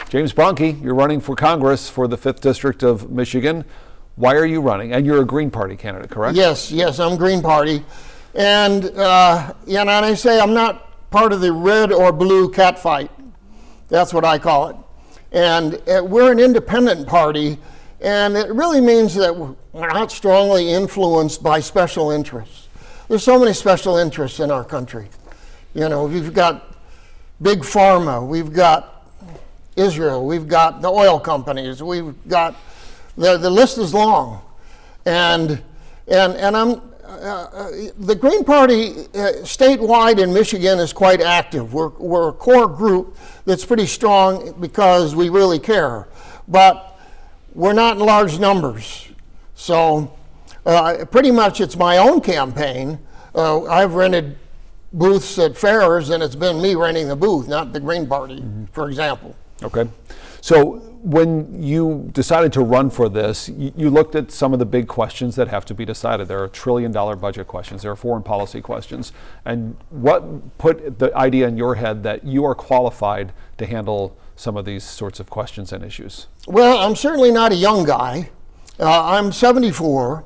James Bronke, you're running for Congress for the 5th District of Michigan. Why are you running? And you're a Green Party candidate, correct? Yes, I'm Green Party. And, and I say I'm not part of the red or blue catfight. That's what I call it. And we're an independent party, and it really means that we're not strongly influenced by special interests. There's so many special interests in our country. We've got Big Pharma, we've got Israel, we've got the oil companies, we've got, the list is long. And I'm, the Green Party statewide in Michigan is quite active. We're a core group that's pretty strong because we really care. But we're not in large numbers. So pretty much it's my own campaign. I've rented booths at fairs, and it's been me renting the booth, not the Green Party, for example. Okay. So when you decided to run for this, you looked at some of the big questions that have to be decided. There are $1 trillion budget questions. There are foreign policy questions. And what put the idea in your head that you are qualified to handle some of these sorts of questions and issues? Well, I'm certainly not a young guy. I'm 74.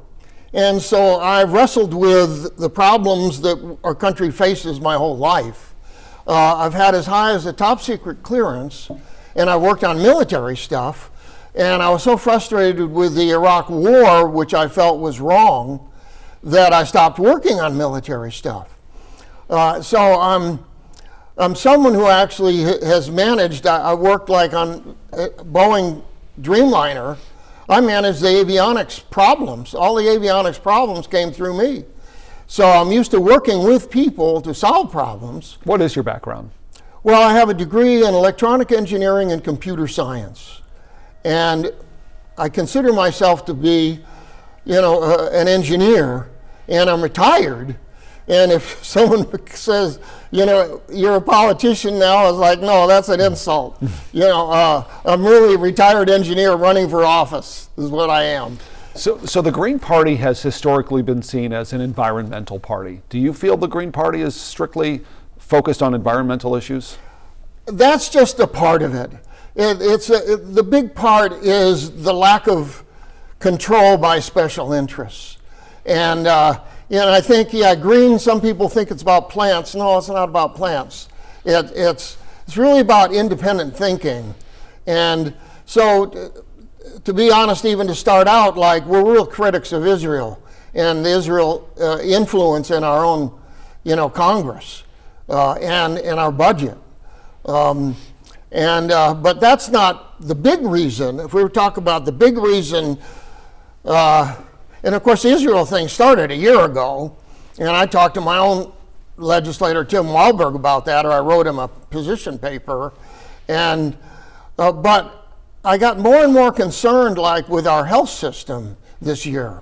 And so I've wrestled with the problems that our country faces my whole life. I've had as high as a top secret clearance, and I worked on military stuff, and I was so frustrated with the Iraq War, which I felt was wrong, that I stopped working on military stuff. So I'm someone who actually has managed, I worked like on Boeing Dreamliner. I managed the avionics problems. All the avionics problems came through me. So I'm used to working with people to solve problems. What is your background? Well, I have a degree in electronic engineering and computer science. And I consider myself to be, an engineer, and I'm retired. And if someone says, you're a politician now, I was like, no, that's an insult. I'm really a retired engineer running for office is what I am. So the Green Party has historically been seen as an environmental party. Do you feel the Green Party is strictly focused on environmental issues? That's just a part of it. The big part is the lack of control by special interests. And I think, green, some people think it's about plants. No, it's not about plants. It's really about independent thinking. And so, to be honest, even to start out, we're real critics of Israel and the Israel influence in our own, Congress and in our budget. But that's not the big reason. If we were talking about the big reason, and of course the Israel thing started a year ago, and I talked to my own legislator, Tim Walberg, about that, or I wrote him a position paper, and but I got more and more concerned with our health system this year.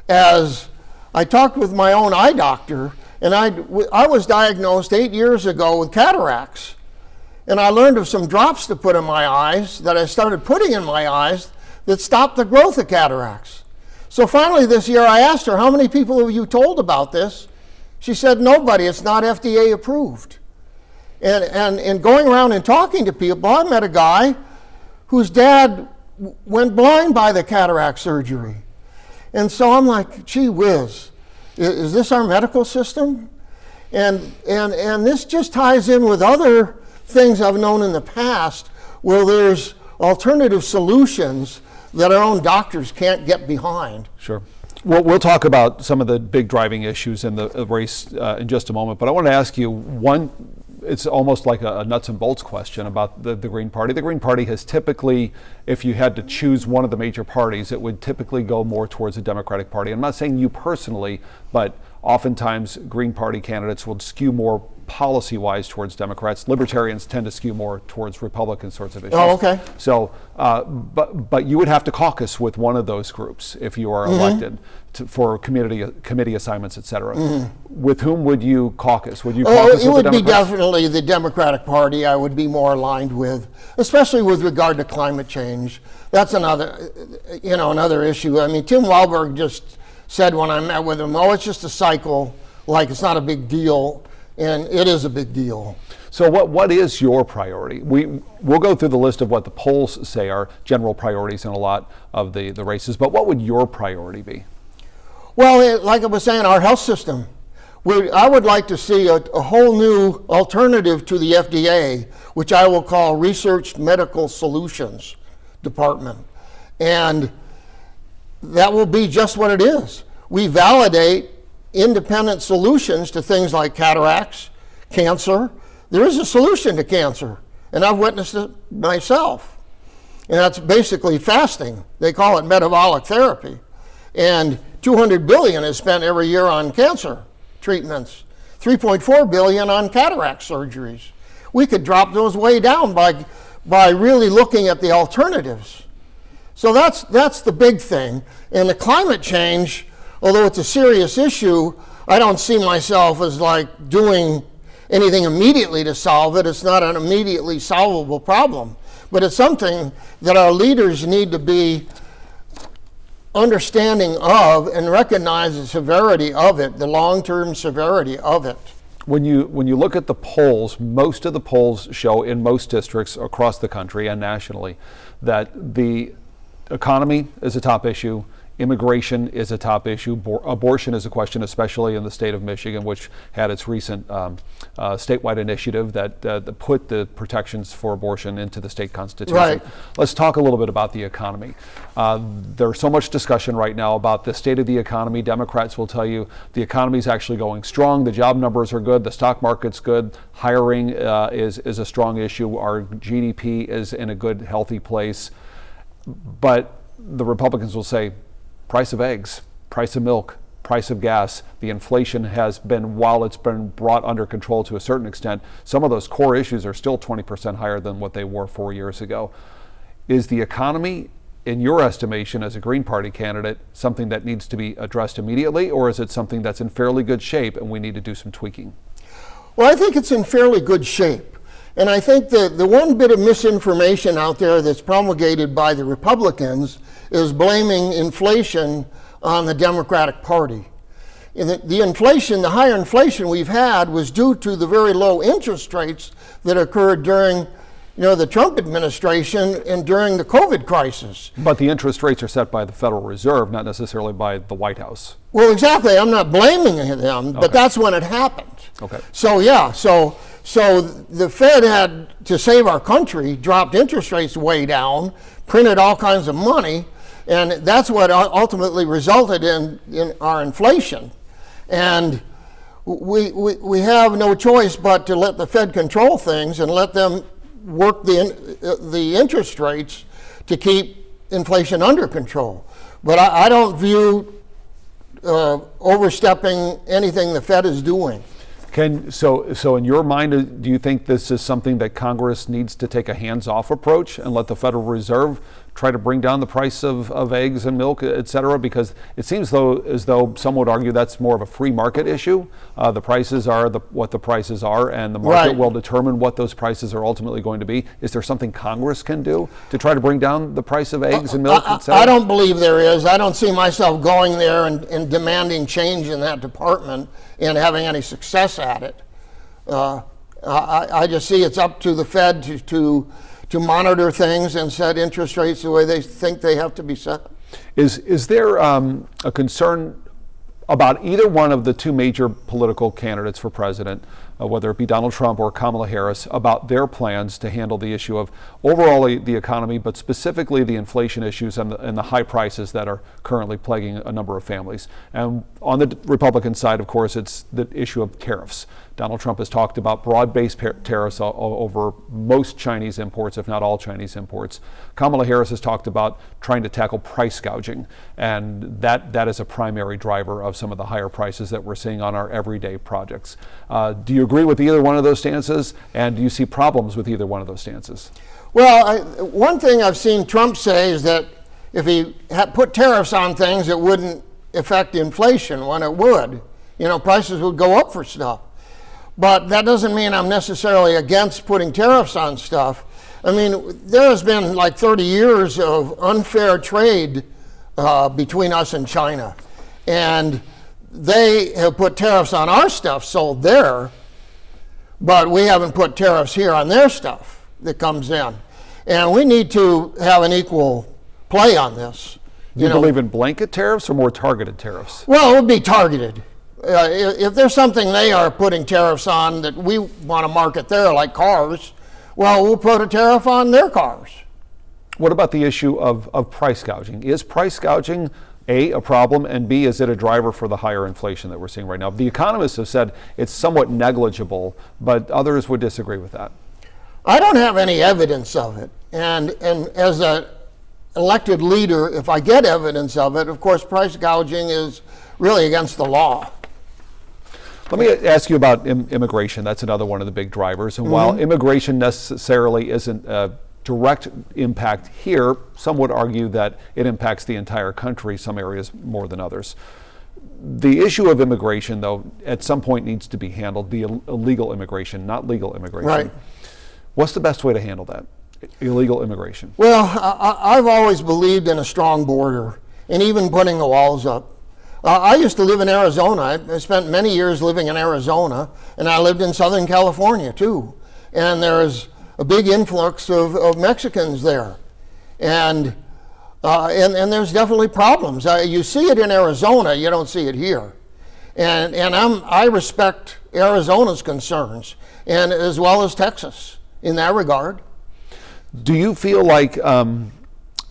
As I talked with my own eye doctor, and I was diagnosed 8 years ago with cataracts. And I learned of some drops to put in my eyes that I started putting in my eyes that stopped the growth of cataracts. So finally this year I asked her, how many people have you told about this? She said, nobody, it's not FDA approved. And going around and talking to people, I met a guy whose dad went blind by the cataract surgery. And so I'm like, gee whiz, is this our medical system? And this just ties in with other things I've known in the past where there's alternative solutions that our own doctors can't get behind. Sure. Well, we'll talk about some of the big driving issues in the race in just a moment, but I want to ask you one. It's almost like a nuts and bolts question about the Green Party. The Green Party has typically, if you had to choose one of the major parties, it would typically go more towards the Democratic Party. I'm not saying you personally, but oftentimes Green Party candidates will skew more policy-wise towards Democrats. Libertarians tend to skew more towards Republican sorts of issues. Oh, okay. So, but you would have to caucus with one of those groups if you are elected for committee assignments, et cetera. With whom would you caucus? Would you caucus it with would the be Democrats? definitely the Democratic Party I would be more aligned with, especially with regard to climate change. That's another issue. I mean, Tim Walberg just said when I met with him, it's just a cycle, it's not a big deal. And it is a big deal. So what is your priority? We'll go through the list of what the polls say are general priorities in a lot of the races, but what would your priority be? Well, like I was saying, our health system. I would like to see a whole new alternative to the FDA, which I will call Research Medical Solutions Department. And that will be just what it is. We validate independent solutions to things like cataracts, cancer. There is a solution to cancer, and I've witnessed it myself. And that's basically fasting. They call it metabolic therapy. And $200 billion is spent every year on cancer treatments, $3.4 billion on cataract surgeries. We could drop those way down by really looking at the alternatives. So that's the big thing. And the climate change, although it's a serious issue, I don't see myself as like doing anything immediately to solve it. It's not an immediately solvable problem, but it's something that our leaders need to be understanding of and recognize the severity of it, the long-term severity of it. When you look at the polls, most of the polls show in most districts across the country and nationally that the economy is a top issue, immigration is a top issue, abortion is a question, especially in the state of Michigan, which had its recent statewide initiative that put the protections for abortion into the state constitution. Right. Let's talk a little bit about the economy. There's so much discussion right now about the state of the economy. Democrats will tell you the economy is actually going strong, the job numbers are good, the stock market's good, hiring is a strong issue, our GDP is in a good, healthy place. But the Republicans will say, price of eggs, price of milk, price of gas, the inflation has been, while it's been brought under control to a certain extent, some of those core issues are still 20% higher than what they were 4 years ago. Is the economy, in your estimation as a Green Party candidate, something that needs to be addressed immediately, or is it something that's in fairly good shape and we need to do some tweaking? Well, I think it's in fairly good shape. And I think that the one bit of misinformation out there that's promulgated by the Republicans is blaming inflation on the Democratic Party. And the inflation, the higher inflation we've had was due to the very low interest rates that occurred during the Trump administration and during the COVID crisis. But the interest rates are set by the Federal Reserve, not necessarily by the White House. Well, exactly. I'm not blaming them, but that's when it happened. Okay. So yeah, so the Fed had, to save our country, dropped interest rates way down, printed all kinds of money, and that's what ultimately resulted in our inflation. And we have no choice but to let the Fed control things and let them work the interest rates to keep inflation under control. But I don't view overstepping anything the Fed is doing. So in your mind, do you think this is something that Congress needs to take a hands-off approach and let the Federal Reserve try to bring down the price of eggs and milk, et cetera? Because it seems as though some would argue that's more of a free market issue. The prices are what the prices are, and the market will determine what those prices are ultimately going to be. Is there something Congress can do to try to bring down the price of eggs and milk, et cetera? I don't believe there is. I don't see myself going there and demanding change in that department and having any success at it. I just see it's up to the Fed to monitor things and set interest rates the way they think they have to be set. Is there a concern about either one of the two major political candidates for president, whether it be Donald Trump or Kamala Harris, about their plans to handle the issue of overall the economy, but specifically the inflation issues and the high prices that are currently plaguing a number of families? And on the Republican side, of course, it's the issue of tariffs. Donald Trump has talked about broad-based tariffs over most Chinese imports, if not all Chinese imports. Kamala Harris has talked about trying to tackle price gouging, and that is a primary driver of some of the higher prices that we're seeing on our everyday projects. Do you agree with either one of those stances, and do you see problems with either one of those stances? Well, one thing I've seen Trump say is that if he put tariffs on things, it wouldn't affect inflation when it would. Prices would go up for stuff. But that doesn't mean I'm necessarily against putting tariffs on stuff. I mean, there has been like 30 years of unfair trade between us and China. And they have put tariffs on our stuff sold there. but we haven't put tariffs here on their stuff that comes in. And we need to have an equal play on this. Do you believe in blanket tariffs or more targeted tariffs? Well, it would be targeted. If there's something they are putting tariffs on that we want to market there, like cars, well, we'll put a tariff on their cars. What about the issue of price gouging? Is price gouging A, a problem, and B, is it a driver for the higher inflation that we're seeing right now? The economists have said it's somewhat negligible, but others would disagree with that. I don't have any evidence of it. And as an elected leader, if I get evidence of it, of course, price gouging is really against the law. Let me ask you about immigration. That's another one of the big drivers. And while immigration necessarily isn't a direct impact here, some would argue that it impacts the entire country, some areas more than others. The issue of immigration, though, at some point needs to be handled, the illegal immigration, not legal immigration. Right. What's the best way to handle that, illegal immigration? Well, I've always believed in a strong border and even putting the walls up. I used to live in Arizona. I spent many years living in Arizona, and I lived in Southern California too. And there's a big influx of Mexicans there. And there's definitely problems. You see it in Arizona, you don't see it here. And I respect Arizona's concerns, and as well as Texas in that regard. Do you feel like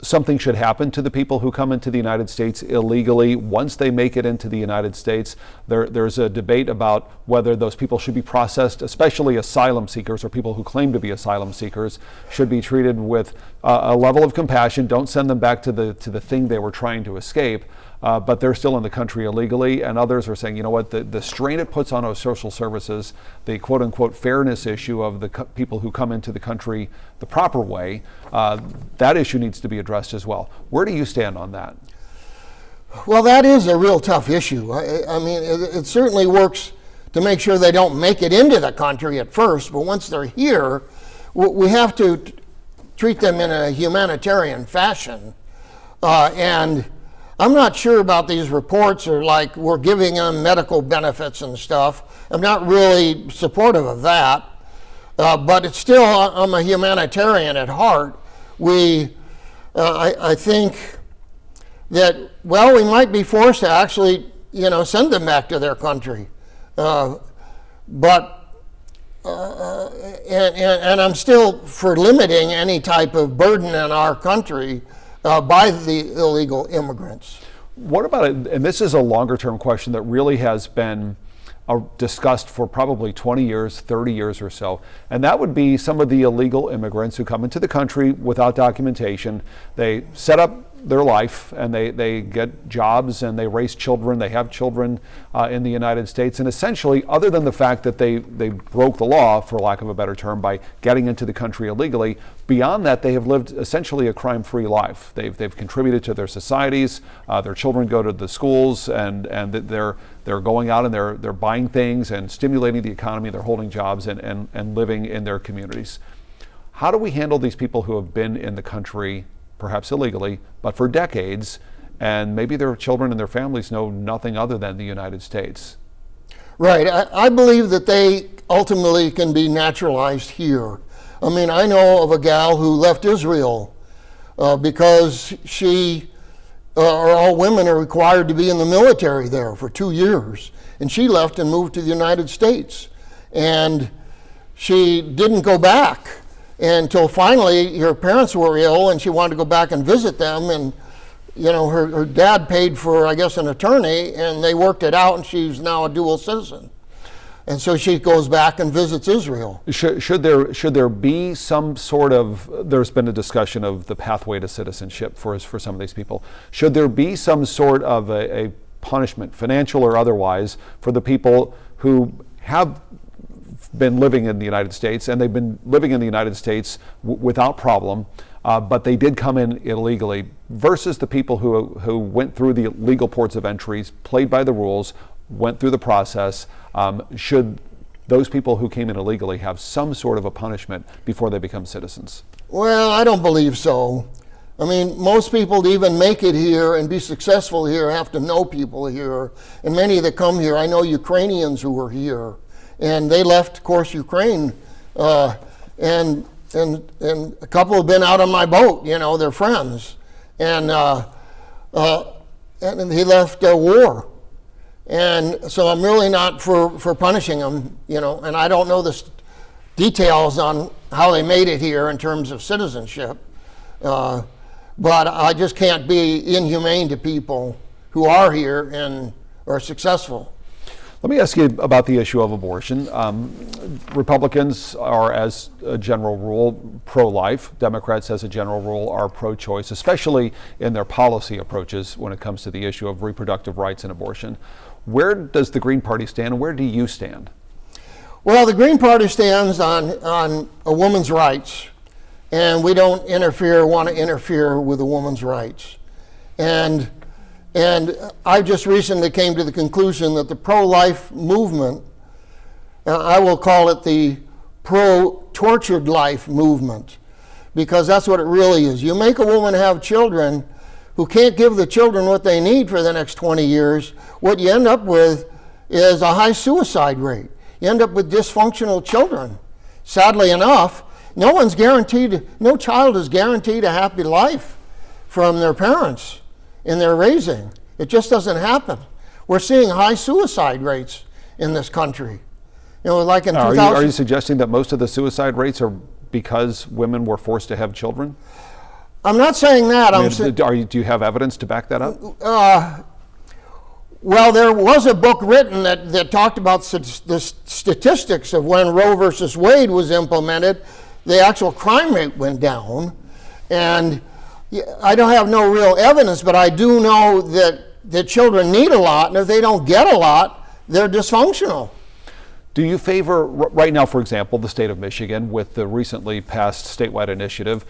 something should happen to the people who come into the United States illegally once they make it into the United States? There's a debate about whether those people should be processed, especially asylum seekers or people who claim to be asylum seekers, should be treated with a level of compassion. Don't send them back to the thing they were trying to escape, but they're still in the country illegally. And others are saying, you know what, the strain it puts on our social services, the quote unquote fairness issue of the people who come into the country the proper way, that issue needs to be addressed as well. Where do you stand on that? Well, that is a real tough issue. I mean, it certainly works to make sure they don't make it into the country at first, but once they're here, we have to treat them in a humanitarian fashion. And I'm not sure about these reports or like we're giving them medical benefits and stuff. I'm not really supportive of that. But it's still, I'm a humanitarian at heart. I think that, well, we might be forced to actually, send them back to their country. And I'm still for limiting any type of burden in our country by the illegal immigrants. What about it? And this is a longer term question that really has been discussed for probably 20 years, 30 years or so. And that would be some of the illegal immigrants who come into the country without documentation. They set up their life and they get jobs and they raise children. They have children in the United States. And essentially, other than the fact that they broke the law, for lack of a better term, by getting into the country illegally, beyond that, they have lived essentially a crime-free life. They've contributed to their societies. Their children go to the schools and they're going out and they're buying things and stimulating the economy. They're holding jobs and living in their communities. How do we handle these people who have been in the country, perhaps illegally, but for decades, and maybe their children and their families know nothing other than the United States? Right. I believe that they ultimately can be naturalized here. I mean, I know of a gal who left Israel because all women are required to be in the military there for 2 years. And she left and moved to the United States. And she didn't go back until finally her parents were ill and she wanted to go back and visit them. And, her dad paid for, I guess, an attorney, and they worked it out, and she's now a dual citizen. And so she goes back and visits Israel. Should there be some sort of, there's been a discussion of the pathway to citizenship for some of these people. Should there be some sort of a punishment, financial or otherwise, for the people who have been living in the United States and they've been living in the United States without problem, but they did come in illegally, versus the people who went through the legal ports of entries, played by the rules, went through the process? Should those people who came in illegally have some sort of a punishment before they become citizens? Well, I don't believe so. I mean, most people to even make it here and be successful here have to know people here. And many that come here, I know Ukrainians who were here, and they left, of course, Ukraine, and a couple have been out on my boat. They're friends, and he left war, and so I'm really not for punishing them, and I don't know the details on how they made it here in terms of citizenship, but I just can't be inhumane to people who are here and are successful. Let me ask you about the issue of abortion. Republicans are, as a general rule, pro-life. Democrats, as a general rule, are pro-choice, especially in their policy approaches when it comes to the issue of reproductive rights and abortion. Where does the Green Party stand, and where do you stand? Well, the Green Party stands on a woman's rights, and we don't want to interfere with a woman's rights. And I just recently came to the conclusion that the pro-life movement, I will call it the pro-tortured life movement, because that's what it really is. You make a woman have children who can't give the children what they need for the next 20 years, what you end up with is a high suicide rate. You end up with dysfunctional children. Sadly enough, no child is guaranteed a happy life from their parents in their raising. It just doesn't happen. We're seeing high suicide rates in this country. Like in 2000. Are you suggesting that most of the suicide rates are because women were forced to have children? I'm not saying that. Do you have evidence to back that up? Well, there was a book written that talked about the statistics of when Roe versus Wade was implemented. The actual crime rate went down, and I don't have no real evidence, but I do know that children need a lot, and if they don't get a lot, they're dysfunctional. Do you favor, right now, for example, the state of Michigan, with the recently passed statewide initiative,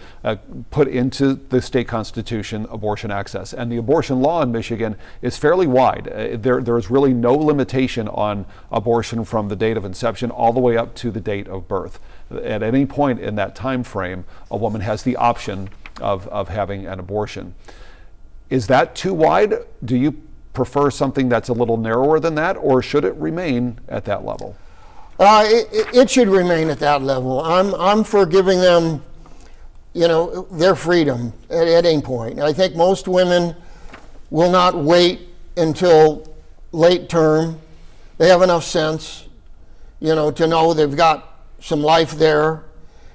put into the state constitution abortion access? And the abortion law in Michigan is fairly wide. There is really no limitation on abortion from the date of inception all the way up to the date of birth. At any point in that time frame, a woman has the option of having an abortion. Is that too wide? Do you prefer something that's a little narrower than that, or should it remain at that level? It should remain at that level. I'm for giving them, their freedom at any point. I think most women will not wait until late term. They have enough sense, to know they've got some life there,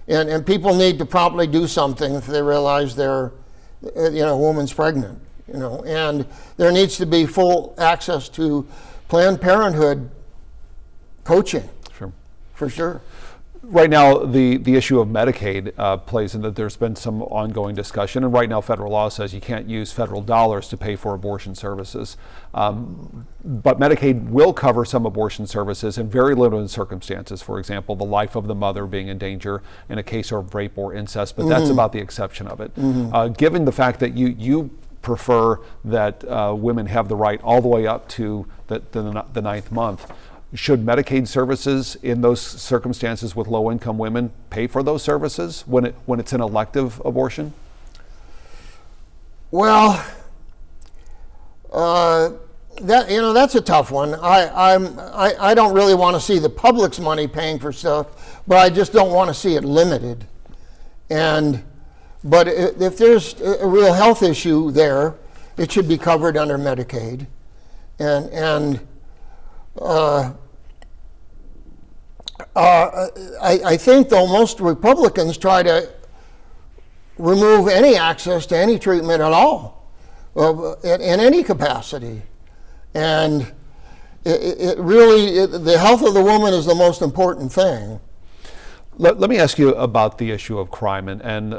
and people need to promptly do something if they realize they're, a woman's pregnant, and there needs to be full access to Planned Parenthood coaching. For sure. Right now, the issue of Medicaid plays in that. There's been some ongoing discussion, and right now federal law says you can't use federal dollars to pay for abortion services. But Medicaid will cover some abortion services in very limited circumstances. For example, the life of the mother being in danger in a case of rape or incest, but that's about the exception of it. Given the fact that you prefer that women have the right all the way up to the ninth month, should Medicaid services in those circumstances with low-income women pay for those services when it's an elective abortion? Well, that's a tough one. I don't really want to see the public's money paying for stuff, but I just don't want to see it limited. But if there's a real health issue there, it should be covered under Medicaid, I think, though, most Republicans try to remove any access to any treatment at all, in any capacity. And the health of the woman is the most important thing. Let me ask you about the issue of crime. And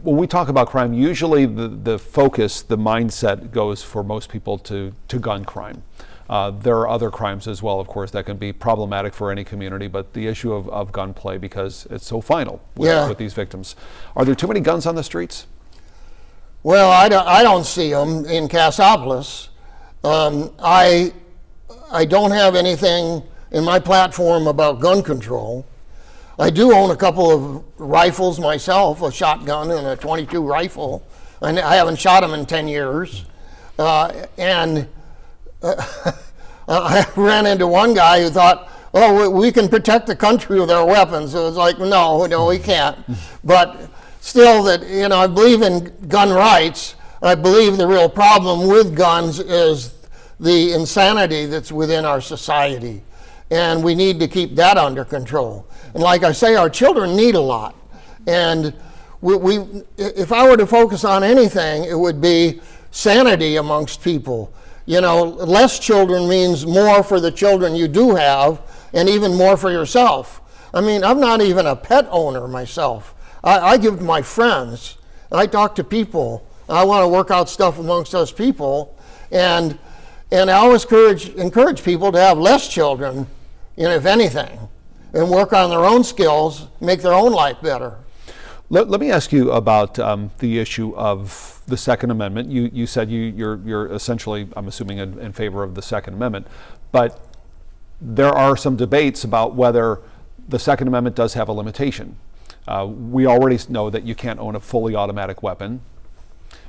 when we talk about crime, usually the focus, the mindset goes for most people to gun crime. There are other crimes as well, of course, that can be problematic for any community, but the issue of gunplay, because it's so final with these victims. Are there too many guns on the streets? Well, I don't see them in Cassopolis. I don't have anything in my platform about gun control. I do own a couple of rifles myself, a shotgun and a .22 rifle, and I haven't shot them in 10 years. I ran into one guy who thought oh, we can protect the country with our weapons. It was like, no, we can't. But still, that, I believe in gun rights. I believe the real problem with guns is the insanity that's within our society. And we need to keep that under control. And like I say, our children need a lot. And if I were to focus on anything, it would be sanity amongst people. Less children means more for the children you do have, and even more for yourself. I mean, I'm not even a pet owner myself. I give to my friends. I talk to people. I want to work out stuff amongst us people. And I always encourage people to have less children, if anything, and work on their own skills, make their own life better. Let me ask you about the issue of the Second Amendment. You said you're essentially, I'm assuming, in favor of the Second Amendment, but there are some debates about whether the Second Amendment does have a limitation. We already know that you can't own a fully automatic weapon.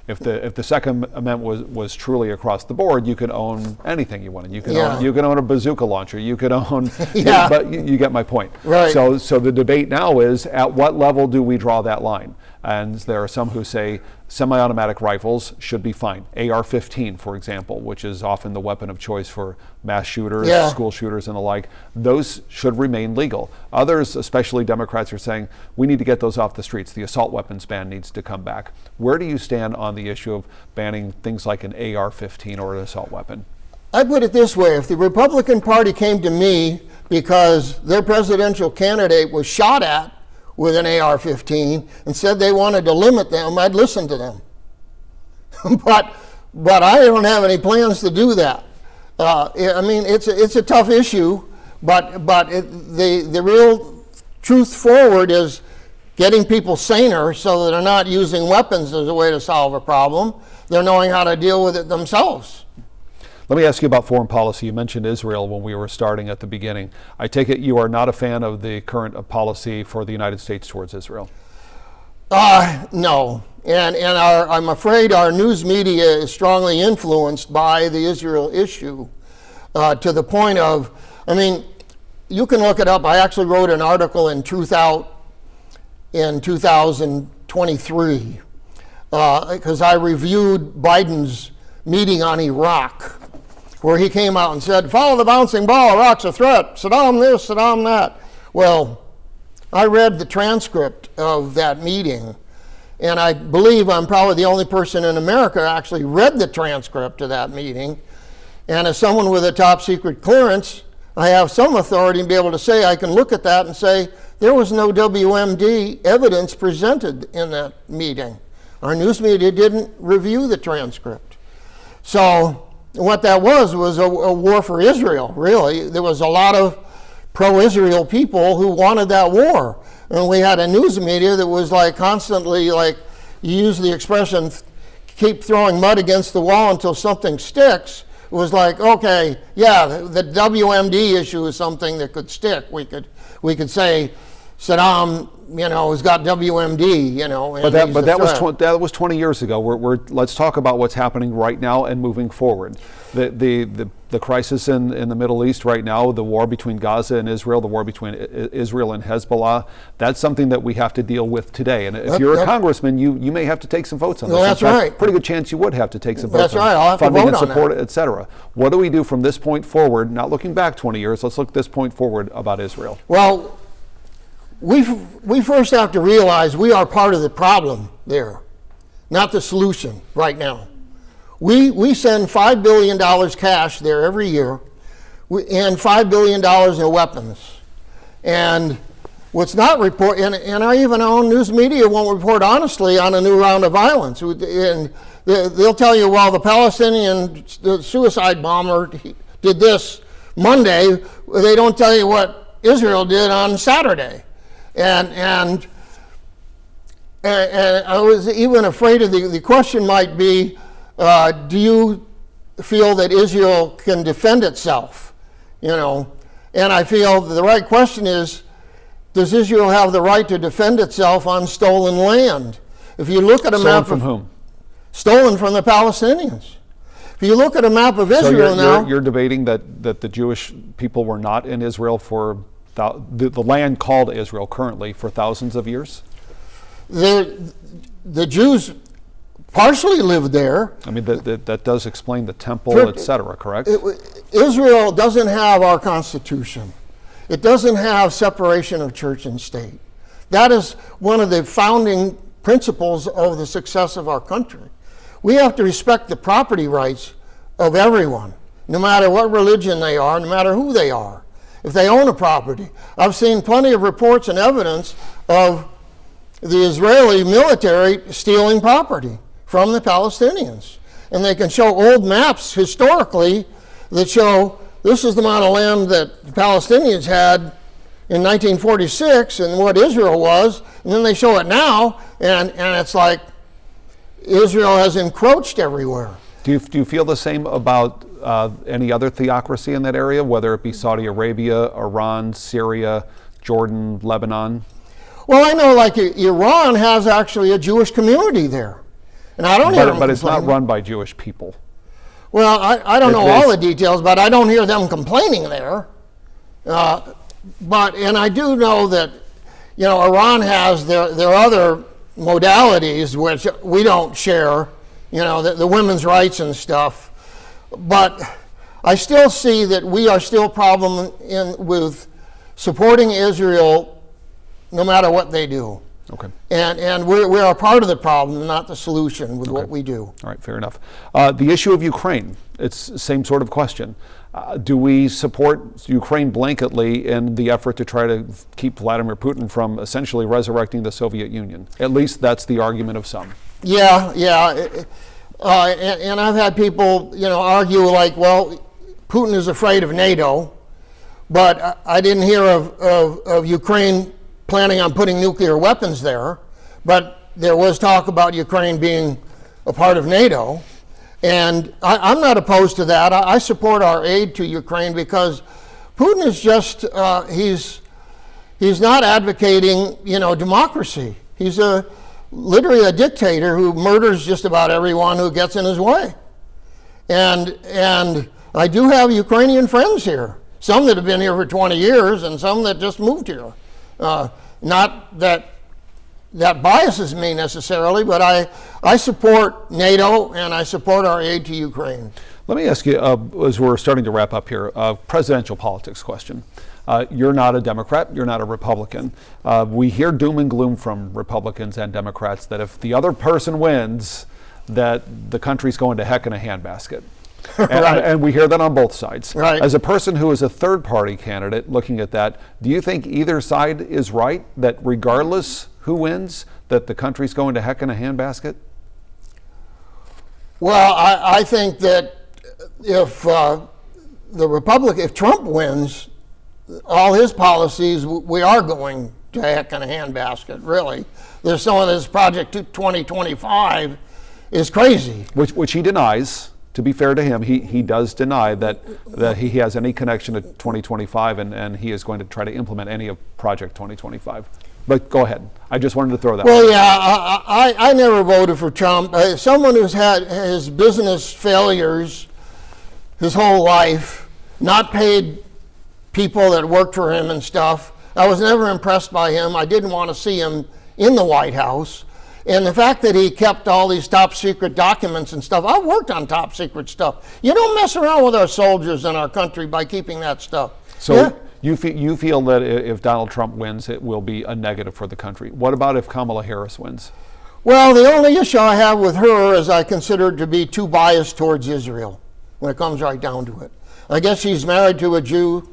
If the Second Amendment was truly across the board, you could own anything you wanted. You could own a bazooka launcher. You could own, but you get my point. Right. So the debate now is, at what level do we draw that line? And there are some who say semi-automatic rifles should be fine. AR-15, for example, which is often the weapon of choice for mass shooters, school shooters, and the like, those should remain legal. Others, especially Democrats, are saying we need to get those off the streets. The assault weapons ban needs to come back. Where do you stand on the issue of banning things like an AR-15 or an assault weapon? I put it this way: if the Republican Party came to me because their presidential candidate was shot at with an AR-15 and said they wanted to limit them, I'd listen to them. but I don't have any plans to do that. I mean, it's a tough issue, but the real truth forward is getting people saner so that they're not using weapons as a way to solve a problem. They're knowing how to deal with it themselves. Let me ask you about foreign policy. You mentioned Israel when we were starting at the beginning. I take it you are not a fan of the current policy for the United States towards Israel? No. And I'm afraid our news media is strongly influenced by the Israel issue to the point of, I mean, you can look it up. I actually wrote an article in Truth Out in 2023 because I reviewed Biden's meeting on Iraq, where he came out and said, follow the bouncing ball, Iraq's a threat, Saddam this, Saddam that. Well, I read the transcript of that meeting, and I believe I'm probably the only person in America who actually read the transcript of that meeting. And as someone with a top secret clearance, I have some authority to be able to say, I can look at that and say, there was no WMD evidence presented in that meeting. Our news media didn't review the transcript. So what that was a war for Israel, really. There was a lot of pro-Israel people who wanted that war. And we had a news media that was like constantly, like, you use the expression, keep throwing mud against the wall until something sticks. It was like, okay, yeah, the WMD issue is something that could stick. We could say Saddam, has got WMD, But that was 20 years ago. Let's talk about what's happening right now and moving forward. The crisis in the Middle East right now, the war between Gaza and Israel, the war between Israel and Hezbollah, that's something that we have to deal with today. And if you're a congressman, you may have to take some votes on this. Well, that's right. Pretty good chance you would have to take some votes on I'll have funding to vote and support, on that. et cetera. What do we do from this point forward, not looking back 20 years, let's look this point forward about Israel? Well, we first have to realize we are part of the problem there, not the solution right now. We send $5 billion cash there every year and $5 billion in weapons. And what's not reported, and even our own news media won't report honestly on a new round of violence. And they'll tell you, well, the Palestinian suicide bomber did this Monday. They don't tell you what Israel did on Saturday. And I was even afraid of the question might be, do you feel that Israel can defend itself? And I feel the right question is, does Israel have the right to defend itself on stolen land? If you look at a map from whom? Stolen from the Palestinians. If If you look at a map of So Israel now, you're debating that the Jewish people were not in Israel for the land called Israel currently for thousands of years? the Jews partially lived there. I mean, that does explain the temple, etc., correct? Israel doesn't have our Constitution. It doesn't have separation of church and state. That is one of the founding principles of the success of our country. We have to respect the property rights of everyone, no matter what religion they are, no matter who they are, if they own a property. I've seen plenty of reports and evidence of the Israeli military stealing property from the Palestinians. And they can show old maps historically that show this is the amount of land that the Palestinians had in 1946 and what Israel was, and then they show it now, and it's like Israel has encroached everywhere. Do you feel the same about any other theocracy in that area, whether it be Saudi Arabia, Iran, Syria, Jordan, Lebanon? Well, I know like Iran has actually a Jewish community there. And I don't hear them But it's not complaining. run by Jewish people. Well, I don't know all the details, but I don't hear them complaining there. And I do know that, Iran has their other modalities which we don't share, the women's rights and stuff. But I still see that we are still problem with supporting Israel no matter what they do. Okay. And we're a part of the problem, not the solution with what we do. All right, fair enough. The issue of Ukraine, it's the same sort of question. Do we support Ukraine blanketly in the effort to try to keep Vladimir Putin from essentially resurrecting the Soviet Union? At least that's the argument of some. Yeah. And I've had people, argue like, well, Putin is afraid of NATO, but I didn't hear of Ukraine planning on putting nuclear weapons there, but there was talk about Ukraine being a part of NATO. And I'm not opposed to that. I support our aid to Ukraine because Putin is just, he's not advocating, democracy. He's literally a dictator who murders just about everyone who gets in his way. And I do have Ukrainian friends here, some that have been here for 20 years and some that just moved here. Not that biases me necessarily, but I support NATO and I support our aid to Ukraine. Let me ask you, as we're starting to wrap up here, a presidential politics question. You're not a Democrat, you're not a Republican. We hear doom and gloom from Republicans and Democrats that if the other person wins, that the country's going to heck in a handbasket. Right. And we hear that on both sides. Right. As a person who is a third party candidate looking at that, do you think either side is right, that regardless who wins, that the country's going to heck in a handbasket? Well, I think that if if Trump wins, all his policies, we are going to heck in a handbasket, really. There's some of this Project 2025 is crazy. Which he denies. To be fair to him, he does deny that he has any connection to 2025 and he is going to try to implement any of Project 2025. But go ahead. I just wanted to throw that Well, yeah, I never voted for Trump. Someone who's had his business failures his whole life, not paid people that worked for him and stuff. I was never impressed by him. I didn't want to see him in the White House. And the fact that he kept all these top secret documents and stuff, I worked on top secret stuff. You don't mess around with our soldiers in our country by keeping that stuff. So yeah? you feel that if Donald Trump wins, it will be a negative for the country. What about if Kamala Harris wins? Well, the only issue I have with her is I consider her to be too biased towards Israel when it comes right down to it. I guess she's married to a Jew,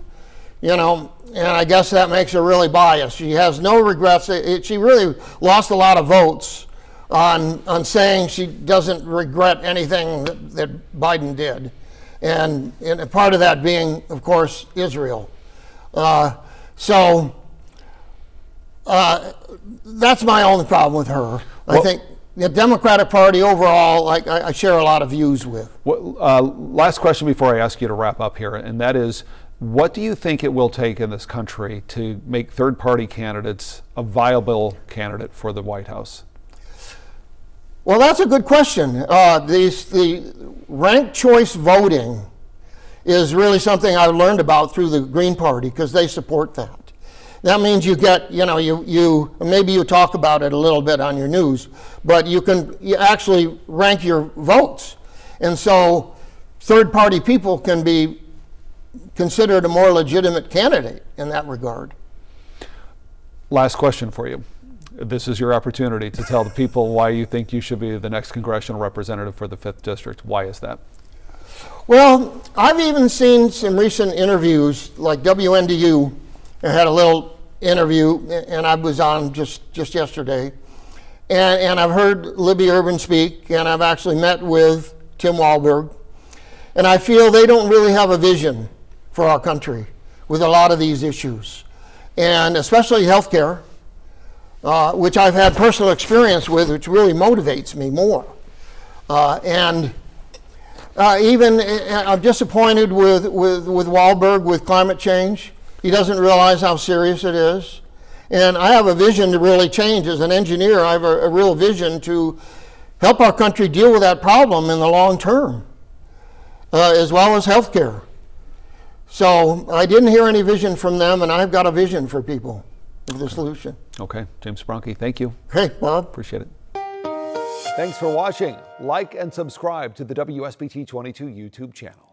and I guess that makes her really biased. She has no regrets. She really lost a lot of votes on saying she doesn't regret anything that Biden did. And part of that being, of course, Israel. So that's my only problem with her. I think the Democratic Party overall, I share a lot of views with. Last question before I ask you to wrap up here, and that is, what do you think it will take in this country to make third-party candidates a viable candidate for the White House? Well, that's a good question. The ranked choice voting is really something I learned about through the Green Party, because they support that. That means you get, you maybe you talk about it a little bit on your news, but you actually rank your votes. And so third-party people can be considered a more legitimate candidate in that regard. Last question for you. This is your opportunity to tell the people why you think you should be the next congressional representative for the 5th District. Why is that? Well, I've even seen some recent interviews, like WNDU had a little interview, and I was on just yesterday. And I've heard Libby Urban speak, and I've actually met with Tim Walberg. And I feel they don't really have a vision for our country with a lot of these issues. And especially healthcare, which I've had personal experience with, which really motivates me more. Even I'm disappointed with Walberg with climate change. He doesn't realize how serious it is. And I have a vision to really change. As an engineer, I have a real vision to help our country deal with that problem in the long term, as well as healthcare. So I didn't hear any vision from them, and I've got a vision for people of the solution. Okay, James Bronke, thank you. Hey, Bob. Appreciate it. Thanks for watching. Like and subscribe to the WSBT 22 YouTube channel.